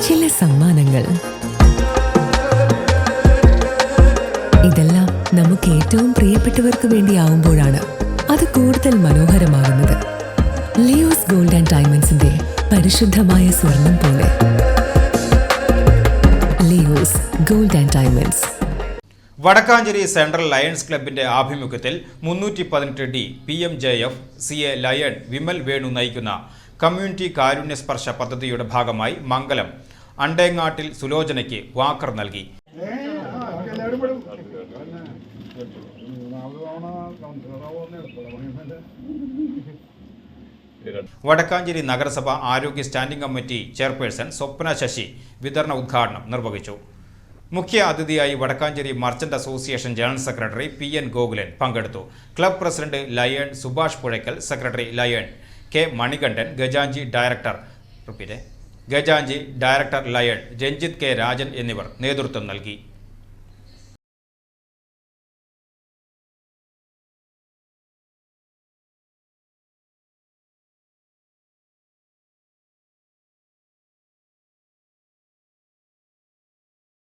ചില സമ്മാനങ്ങൾ. ഇതെല്ലാം നമുക്ക് ഏറ്റവും പ്രിയപ്പെട്ടവർക്ക് വേണ്ടിയാവുമ്പോഴാണ് അത് കൂടുതൽ മനോഹരമാകുന്നത്. ലിയോസ് ഗോൾഡ് ആൻഡ് ഡയമണ്ട്സിന്റെ പരിശുദ്ധമായ സ്വർണം പോലെ. Leo's gold and diamonds. Vadakkanchery central lions ക്ലബിന്റെ ആഭിമുഖ്യത്തിൽ 318D PMJF CA lion Vimal Venu നയിക്കുന്ന കമ്മ്യൂണിറ്റി കാരുണ്യസ്പർശ പദ്ധതിയുടെ ഭാഗമായി മംഗലം അണ്ടേങ്ങാട്ടിൽ സുലോചനയ്ക്ക് വാക്കർ നൽകി. വടക്കാഞ്ചേരി നഗരസഭ ആരോഗ്യ standing committee chairperson Swapna Sasi വിതരണ ഉദ്ഘാടനം നിർവഹിച്ചു. മുഖ്യ അതിഥിയായി Vadakkanchery merchant association general secretary PN Gokulan പങ്കെടുത്തു. Club president lion Subhash Puzhakkal, secretary lion K Manikandan, ഗജാഞ്ചി director lion Ranjith K Rajan എന്നിവർ നേതൃത്വം നൽകി.